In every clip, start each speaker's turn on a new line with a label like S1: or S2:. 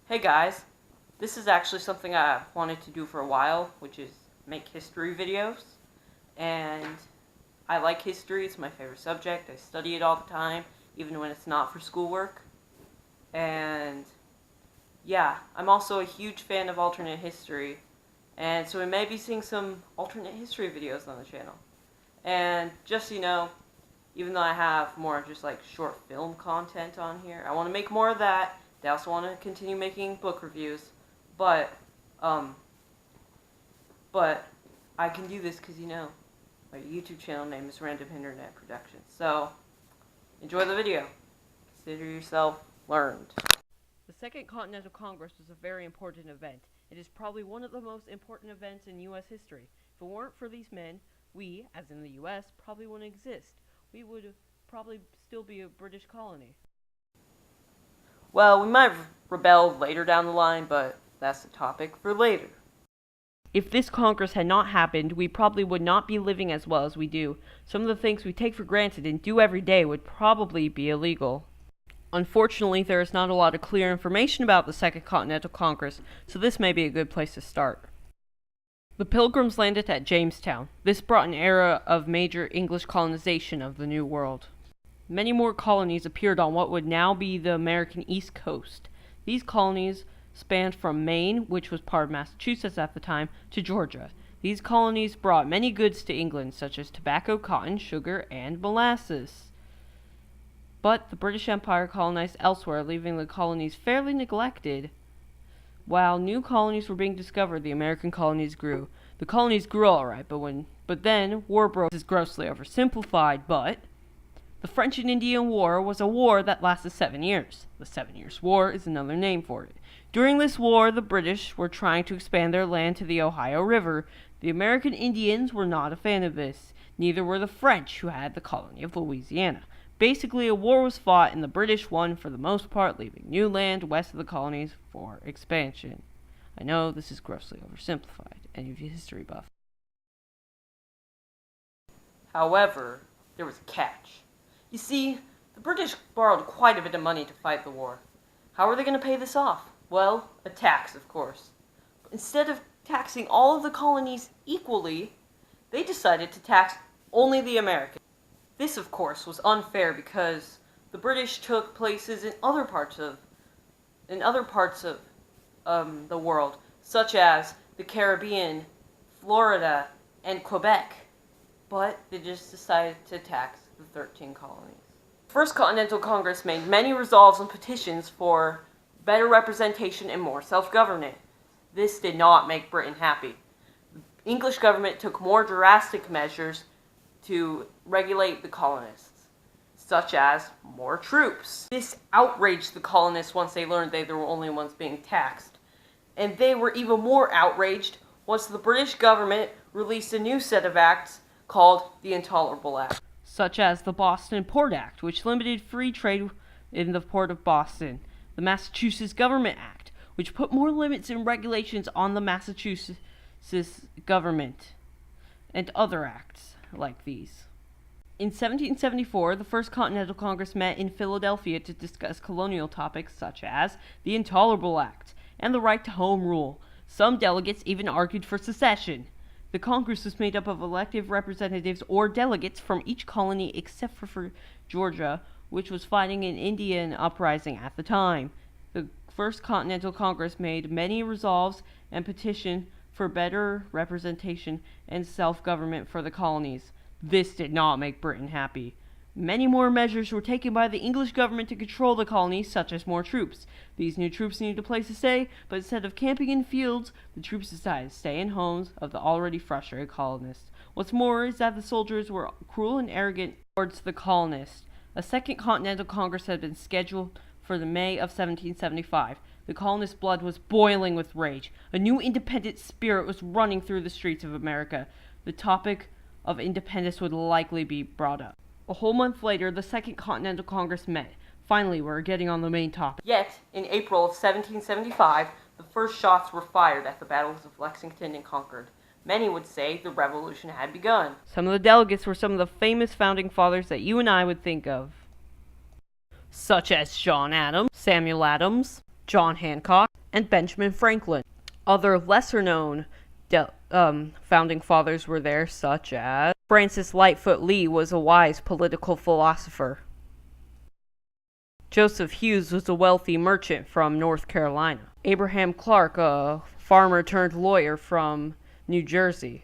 S1: Hey guys, this is actually something I wanted to do for a while, which is make history videos. And I like history, it's my favorite subject. I study it all the time, even when it's not for schoolwork. And yeah, I'm also a huge fan of alternate history. And so we may be seeing some alternate history videos on the channel. And just so you know, even though I have more just like short film content on here, I want to make more of that. I also want to continue making book reviews, but I can do this because, my YouTube channel name is Random Internet Productions. So, enjoy the video. Consider yourself learned. The Second Continental Congress was a very important event. It is probably one of the most important events in U.S. history. If it weren't for these men, we, as in the U.S., probably wouldn't exist. We would probably still be a British colony. Well, we might have rebelled later down the line, but that's a topic for later. If this Congress had not happened, we probably would not be living as well as we do. Some of the things we take for granted and do every day would probably be illegal. Unfortunately, there is not a lot of clear information about the Second Continental Congress, so this may be a good place to start. The Pilgrims landed at Jamestown. This brought an era of major English colonization of the New World. Many more colonies appeared on what would now be the American East Coast. These colonies spanned from Maine, which was part of Massachusetts at the time, to Georgia. These colonies brought many goods to England, such as tobacco, cotton, sugar, and molasses. But the British Empire colonized elsewhere, leaving the colonies fairly neglected. While new colonies were being discovered, the American colonies grew. The colonies grew alright, but then war broke. This is grossly oversimplified, but the French and Indian War was a war that lasted 7 years. The 7 Years' War is another name for it. During this war, the British were trying to expand their land to the Ohio River. The American Indians were not a fan of this. Neither were the French, who had the colony of Louisiana. Basically, a war was fought, and the British won for the most part, leaving new land west of the colonies for expansion. I know this is grossly oversimplified, any of you history buff. However, there was a catch. You see, the British borrowed quite a bit of money to fight the war. How are they going to pay this off? Well, a tax, of course. But instead of taxing all of the colonies equally, they decided to tax only the Americans. This, of course, was unfair because the British took places in other parts of the world, such as the Caribbean, Florida, and Quebec. But they just decided to tax the 13 colonies. The First Continental Congress made many resolves and petitions for better representation and more self-government. This did not make Britain happy. The English government took more drastic measures to regulate the colonists, such as more troops. This outraged the colonists once they learned they were the only ones being taxed. And they were even more outraged once the British government released a new set of acts called the Intolerable Act, such as the Boston Port Act, which limited free trade in the port of Boston, the Massachusetts Government Act, which put more limits and regulations on the Massachusetts government, and other acts like these. In 1774, the First Continental Congress met in Philadelphia to discuss colonial topics such as the Intolerable Act and the right to home rule. Some delegates even argued for secession. The Congress was made up of elective representatives or delegates from each colony except for Georgia, which was fighting an Indian uprising at the time. The First Continental Congress made many resolves and petitioned for better representation and self-government for the colonies. This did not make Britain happy. Many more measures were taken by the English government to control the colonies, such as more troops. These new troops needed a place to stay, but instead of camping in fields, the troops decided to stay in homes of the already frustrated colonists. What's more is that the soldiers were cruel and arrogant towards the colonists. A Second Continental Congress had been scheduled for the May of 1775. The colonists' blood was boiling with rage. A new independent spirit was running through the streets of America. The topic of independence would likely be brought up. A whole month later, the Second Continental Congress met. Finally, we're getting on the main topic. Yet, in April of 1775, the first shots were fired at the battles of Lexington and Concord. Many would say the revolution had begun. Some of the delegates were some of the famous founding fathers that you and I would think of, such as John Adams, Samuel Adams, John Hancock, and Benjamin Franklin. Other lesser-known founding fathers were there, such as Francis Lightfoot Lee was a wise political philosopher. Joseph Hughes was a wealthy merchant from North Carolina. Abraham Clark, a farmer-turned-lawyer from New Jersey.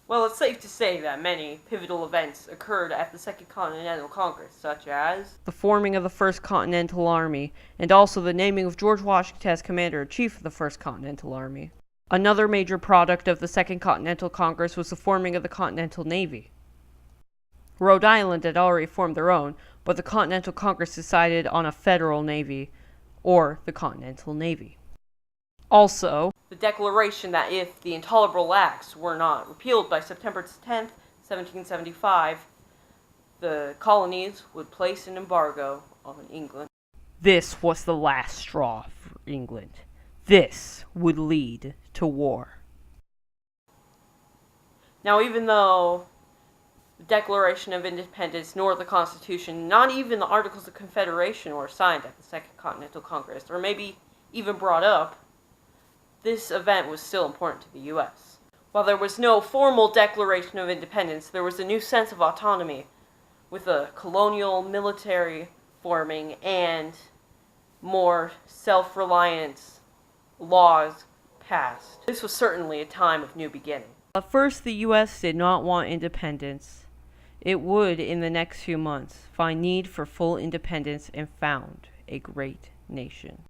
S1: Well, it's safe to say that many pivotal events occurred at the Second Continental Congress, such as the forming of the First Continental Army, and also the naming of George Washington as Commander-in-Chief of the First Continental Army. Another major product of the Second Continental Congress was the forming of the Continental Navy. Rhode Island had already formed their own, but the Continental Congress decided on a federal navy, or the Continental Navy. Also, the declaration that if the Intolerable Acts were not repealed by September 10th, 1775, the colonies would place an embargo on England. This was the last straw for England. This would lead to war. Now, even though the Declaration of Independence, nor the Constitution, not even the Articles of Confederation were signed at the Second Continental Congress, or maybe even brought up, this event was still important to the U.S. While there was no formal Declaration of Independence, there was a new sense of autonomy, with a colonial military forming and more self-reliant laws passed. This was certainly a time of new beginning. At first, the U.S. did not want independence. It would, in the next few months, find need for full independence and found a great nation.